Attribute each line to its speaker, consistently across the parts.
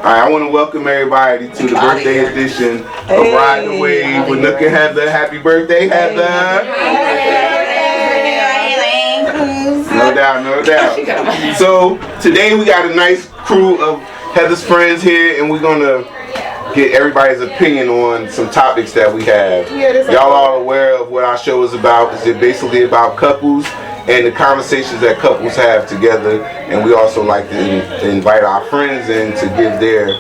Speaker 1: Alright, I want to welcome everybody to the birthday edition of Ryde the Wave with Nook and Heather. Happy birthday, Heather! No doubt, no doubt. So today we got a nice crew of Heather's friends here, and we're gonna get everybody's opinion on some topics that we have. Y'all are aware of what our show is about. It's basically about couples and the conversations that couples have together, and we also like to invite our friends in to give their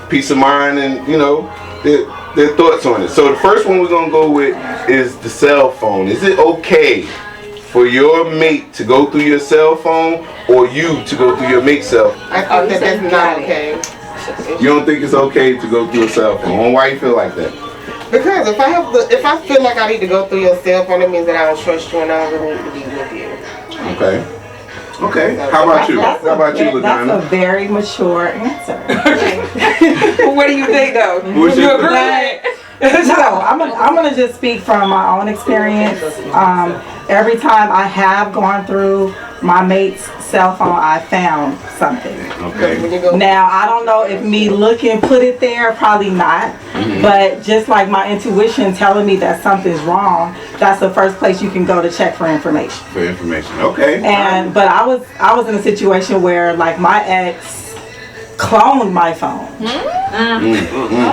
Speaker 1: peace of mind and, you know, their thoughts on it. So the first one we're gonna go with is the cell phone. Is it okay for your mate to go through your cell phone, or you to go through your mate's cell phone?
Speaker 2: I think that's not okay.
Speaker 1: You don't think it's okay to go through a cell phone? Why you feel like that?
Speaker 2: Because if I feel like I need to go through your cell phone, it means that I don't trust you and I don't really need to be with you.
Speaker 1: Okay. Okay. How about you? How about you, LaDonna?
Speaker 3: That's a very mature answer.
Speaker 4: What do you think, though?
Speaker 1: What's your
Speaker 3: No, I'm gonna just speak from my own experience. Every time I have gone through my mate's cell phone, I found something.
Speaker 1: Okay.
Speaker 3: Now, I don't know if me looking put it there, probably not. But just like my intuition telling me that something's wrong, that's the first place you can go to check for information.
Speaker 1: For information. Okay.
Speaker 3: But I was in a situation where like my ex cloned my phone.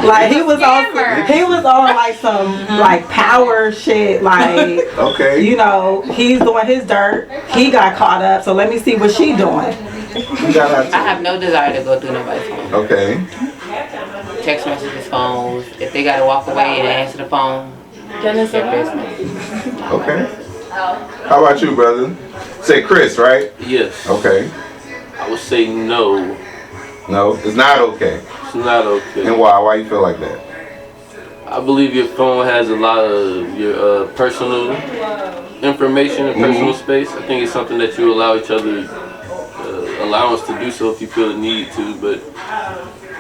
Speaker 3: Like he was on like some like power shit, like
Speaker 1: okay.
Speaker 3: You know, he's doing his dirt, he got caught up, so let me see what she doing.
Speaker 4: I have no desire to go through nobody's phone.
Speaker 1: Okay.
Speaker 4: Text messages, phones. If they gotta walk away and answer the phone, then it's their business.
Speaker 1: Okay. How about you, brother? Say Chris, right?
Speaker 5: Yes.
Speaker 1: Okay.
Speaker 5: I would say no.
Speaker 1: No, it's not okay.
Speaker 5: It's not okay.
Speaker 1: And why? Why you feel like that?
Speaker 5: I believe your phone has a lot of your personal information and personal space. I think it's something that you allow each other allowance to do so if you feel the need to. But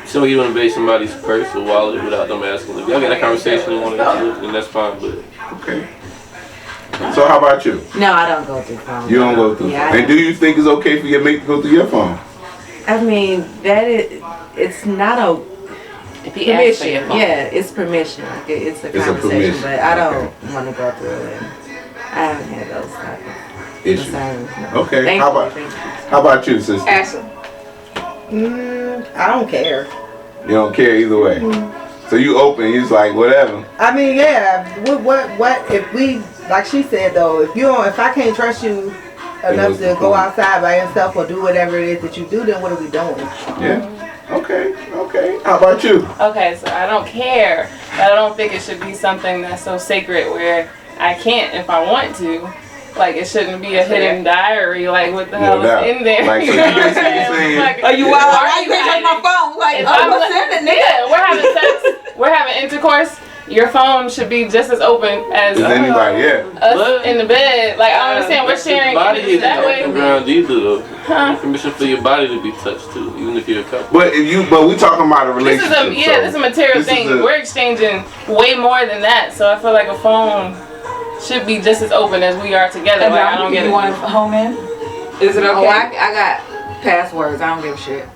Speaker 5: somebody don't invade somebody's purse or wallet without them asking. If y'all get that conversation and want to do it, then that's fine. But
Speaker 1: okay. So how about you?
Speaker 6: No, I don't go through phones.
Speaker 1: You don't go through.
Speaker 6: Yeah,
Speaker 1: and do you think it's okay for your mate to go through your phone?
Speaker 6: I mean, it's not a permission. Yeah, it's permission. Like it's a conversation, but I don't want to go through it. I haven't had those type of
Speaker 1: issues.
Speaker 6: No.
Speaker 1: Okay. How about you, sister?
Speaker 4: Ashley.
Speaker 7: I don't care.
Speaker 1: You don't care either way. So you open, you just like whatever.
Speaker 7: I mean, yeah. What if we, like she said though, if I can't trust you enough to go outside by yourself or do whatever it is that you do, then what are we doing?
Speaker 1: Yeah. Okay. Okay. How about you?
Speaker 8: Okay, so I don't care, but I don't think it should be something that's so sacred where I can't if I want to. Like, it shouldn't be a hidden diary. Like, what the hell is in there?
Speaker 1: Like, so you basically saying,
Speaker 8: like,
Speaker 4: are you wild? Why you can't my phone? Like, what's in there?
Speaker 8: Yeah, we're having sex. We're having intercourse. Your phone should be just as open as
Speaker 1: anybody,
Speaker 8: us in the bed. Like, I understand we're sharing images that way.
Speaker 5: Around either though. Permission for your body to be touched too, even if you're a couple.
Speaker 1: But we talking about a relationship.
Speaker 8: This is a material thing. We're exchanging way more than that. So I feel like a phone should be just as open as we are together. Like, I don't get it.
Speaker 3: You want home in?
Speaker 4: Is it okay?
Speaker 6: Oh, I got passwords. I don't give a shit.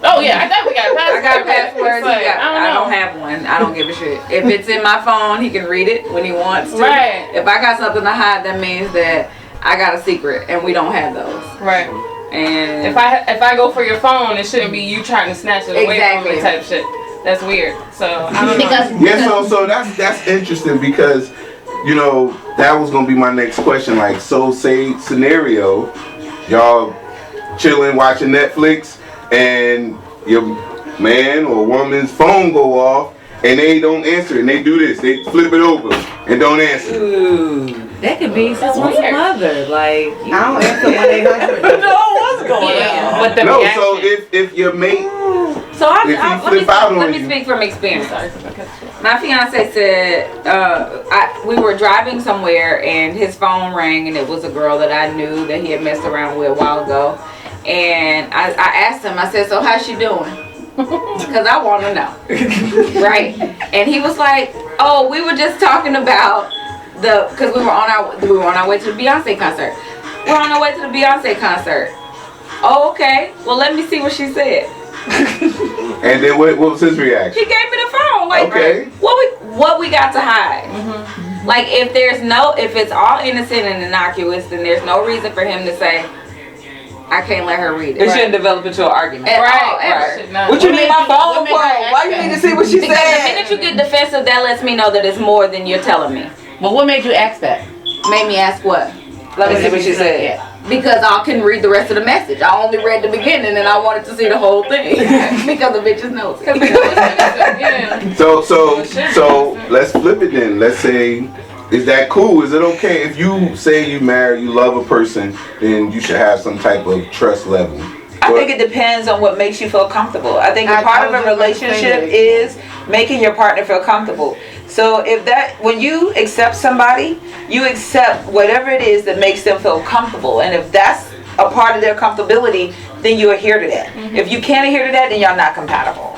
Speaker 8: Oh yeah, I definitely got passwords.
Speaker 6: I got passwords.
Speaker 8: Like,
Speaker 6: I don't have one. I don't give a shit. If it's in my phone, he can read it when he wants to.
Speaker 8: Right.
Speaker 6: If I got something to hide, that means that I got a secret, and we don't have those.
Speaker 8: Right.
Speaker 6: And
Speaker 8: if I go for your phone, it shouldn't be you trying to snatch it away from me type shit. That's weird. So I don't know.
Speaker 1: Yeah. So that's interesting because, you know, that was gonna be my next question. Like, so say scenario, y'all chilling watching Netflix and your man or woman's phone go off and they don't answer it and they do this, they flip it over and don't answer.
Speaker 6: Ooh, that could be someone's mother. Like,
Speaker 7: I don't answer when they answer.
Speaker 4: What's going on?
Speaker 8: But the
Speaker 1: reaction. So if your mate,
Speaker 6: so let me speak from experience. My fiance said we were driving somewhere and his phone rang and it was a girl that I knew that he had messed around with a while ago. And I asked him, I said, so how's she doing? Because I want to know. Right? And he was like, oh, we were just talking about because we were on our way to the Beyonce concert. We're on our way to the Beyonce concert. Oh, okay. Well, let me see what she said.
Speaker 1: And then what was his reaction?
Speaker 6: He gave me the phone. Like,
Speaker 1: okay.
Speaker 6: What we got to hide? Mm-hmm. Like, if it's all innocent and innocuous, then there's no reason for him to say, I can't let her read it.
Speaker 9: It shouldn't develop into an argument.
Speaker 6: Right.
Speaker 9: What you need my phone for? Why you need to see what she said?
Speaker 6: Because the minute you get defensive, that lets me know that it's more than you're telling me.
Speaker 4: Well, what made you ask that?
Speaker 6: Made me ask what?
Speaker 9: Let me see what she said.
Speaker 6: Because I couldn't read the rest of the message. I only read the beginning and I wanted to see the whole thing. Because the bitches knows.
Speaker 1: So let's flip it then. Let's say, is that cool? Is it okay if you say you marry, you love a person, then you should have some type of trust level?
Speaker 9: I think it depends on what makes you feel comfortable. I think part of a relationship is making your partner feel comfortable. So when you accept somebody, you accept whatever it is that makes them feel comfortable. And if that's a part of their comfortability, then you adhere to that. Mm-hmm. If you can't adhere to that, then y'all not compatible.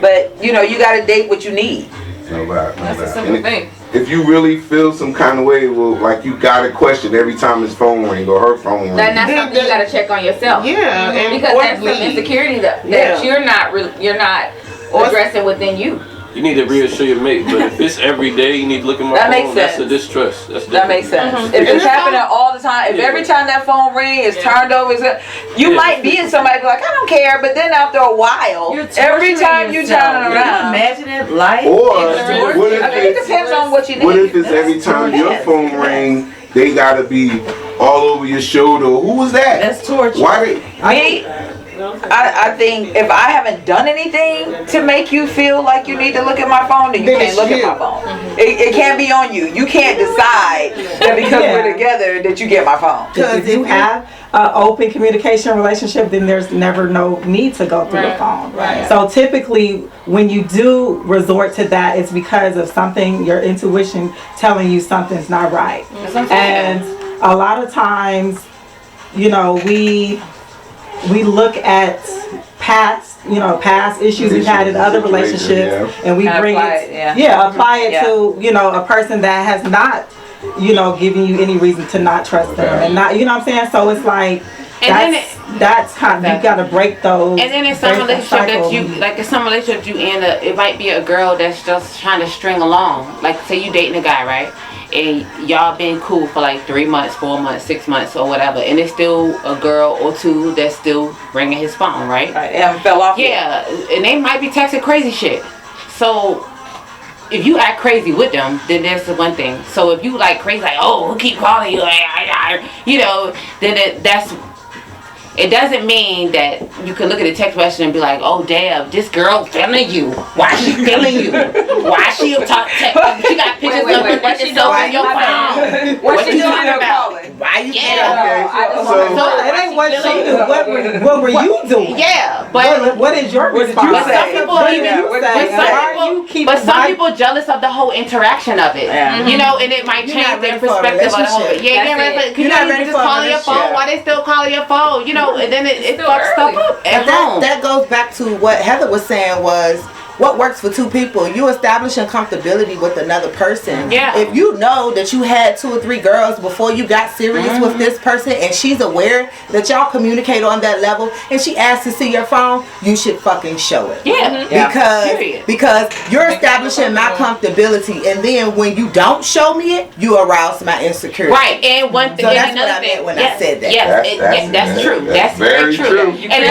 Speaker 9: But you got to date what you need.
Speaker 1: No doubt.
Speaker 8: That's a simple thing.
Speaker 1: If you really feel some kind of way, well, like you got to question every time his phone ring or her phone ring.
Speaker 6: Then that's something you got to check on yourself.
Speaker 2: Yeah, and
Speaker 6: because that's some insecurity that you're not addressing within you.
Speaker 5: You need to reassure your mate, but if it's every day you need to look at my phone, that's a distrust.
Speaker 9: That makes sense. Mm-hmm. If it's happening all the time, if every time that phone ring is turned over, you might be in somebody be like, I don't care, but then after a while, every time you turn it around.
Speaker 4: Imagine it life.
Speaker 1: Or
Speaker 9: it depends on what you need.
Speaker 1: What if it's every time your phone ring, they gotta be all over your shoulder? Who was that?
Speaker 4: That's torture.
Speaker 9: I think if I haven't done anything to make you feel like you need to look at my phone, then you can't look at my phone. Mm-hmm. It can't be on you. You can't decide that because we're together that you get my phone.
Speaker 3: Because if you have an open communication relationship, then there's never no need to go through the phone.
Speaker 9: Right.
Speaker 3: So typically when you do resort to that, it's because of something, your intuition telling you something's not right. Mm-hmm. And a lot of times, we look at past issues we've had in other relationships, and we bring apply it to a person that has not giving you any reason to not trust them, and not what I'm saying. So it's like that's kind of, you got to break those.
Speaker 4: And then in some relationships you end up, it might be a girl that's just trying to string along. Like say you dating a guy, right? And y'all been cool for like 3 months, 4 months, 6 months, or whatever, and it's still a girl or two that's still ringing his phone, right?
Speaker 9: They haven't fell off
Speaker 4: yet. And they might be texting crazy shit. So if you act crazy with them, then that's the one thing. So if you like crazy, like, oh, who keep calling you, then that's. It doesn't mean that you can look at a text message and be like, oh damn, this girl feeling you. Why she feeling you? Why she talk? She got pictures of herself on your phone.
Speaker 9: What she doing about? Why you
Speaker 3: it ain't what she do. What were you doing?
Speaker 4: Yeah, but
Speaker 3: what is your response?
Speaker 4: But some people jealous of the whole interaction of it. And it might change their perspective of the whole thing. Because you're not ready just calling your phone. Why they still calling your phone? And then it fucks stuff up at home.
Speaker 7: That goes back to what Heather was saying was, what works for two people? You establishing comfortability with another person.
Speaker 4: Yeah.
Speaker 7: If you know that you had 2 or 3 girls before you got serious with this person, and she's aware that y'all communicate on that level, and she asks to see your phone, you should fucking show it.
Speaker 4: Yeah.
Speaker 7: Because you're establishing my comfortability, and then when you don't show me it, you arouse my insecurity.
Speaker 4: Right. And one thing.
Speaker 7: So that's what I meant when I said that.
Speaker 4: Yes, that's true. That's very true. And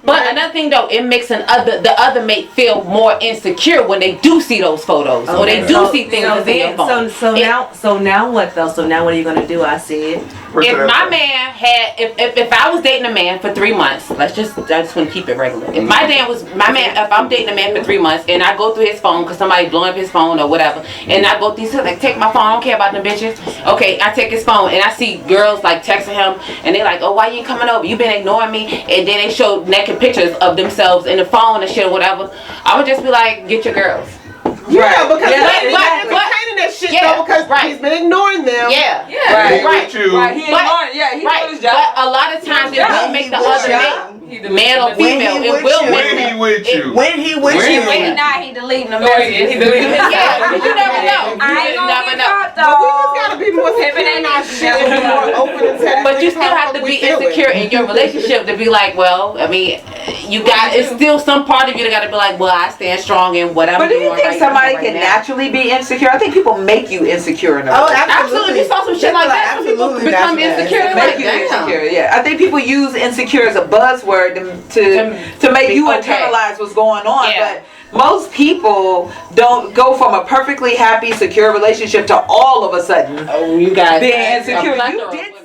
Speaker 4: another thing though, it makes the other mate feel more insecure when they do see those photos or they do see things on their phone.
Speaker 10: So now what though? So now what are you gonna do? I said,
Speaker 4: if my man had, if I was dating a man for 3 months, I just want to keep it regular. If if I'm dating a man for 3 months and I go through his phone because somebody blowing up his phone or whatever, and I go through like, take my phone, I don't care about them bitches. Okay, I take his phone and I see girls like texting him and they like, oh, why you ain't coming over? You been ignoring me, and then they show naked pictures of themselves in the phone and shit or whatever. I would just be like, get your girls.
Speaker 2: Yeah, because he's maintaining that shit though, because he's been ignoring them.
Speaker 4: Right. He ignoring his job. But a lot of times it will make the other mate male or female, it will make
Speaker 1: when he with you.
Speaker 7: When he with you.
Speaker 6: When he not, he deleting the
Speaker 8: Oh, yeah,
Speaker 6: messages.
Speaker 8: he deleting his
Speaker 4: Yeah, but you never know.
Speaker 6: I ain't
Speaker 4: You
Speaker 6: gonna
Speaker 4: never
Speaker 6: get
Speaker 4: know.
Speaker 6: caught
Speaker 2: But we just
Speaker 6: though.
Speaker 2: gotta be more secure in our shit and be more open and tell
Speaker 4: But you still have to be insecure in your relationship to be like, well, I mean, you got, it's still some part of you that got to be like, well, I stand strong in whatever.
Speaker 9: But do you think
Speaker 4: right
Speaker 9: somebody
Speaker 4: now.
Speaker 9: can naturally be insecure? I think people make you insecure in a
Speaker 7: Oh,
Speaker 9: relationship.
Speaker 4: Absolutely. If you saw some shit like that, some people
Speaker 7: Absolutely
Speaker 4: become
Speaker 7: that's
Speaker 4: insecure.
Speaker 7: bad.
Speaker 4: They're
Speaker 9: Make
Speaker 4: like,
Speaker 9: you
Speaker 4: damn.
Speaker 9: insecure, yeah. I think people use insecure as a buzzword to make you
Speaker 4: okay.
Speaker 9: internalize what's going on.
Speaker 4: Yeah.
Speaker 9: But most people don't go from a perfectly happy, secure relationship to all of a sudden
Speaker 4: Oh, you guys.
Speaker 9: being insecure.
Speaker 4: A
Speaker 9: You
Speaker 4: plethora.
Speaker 9: did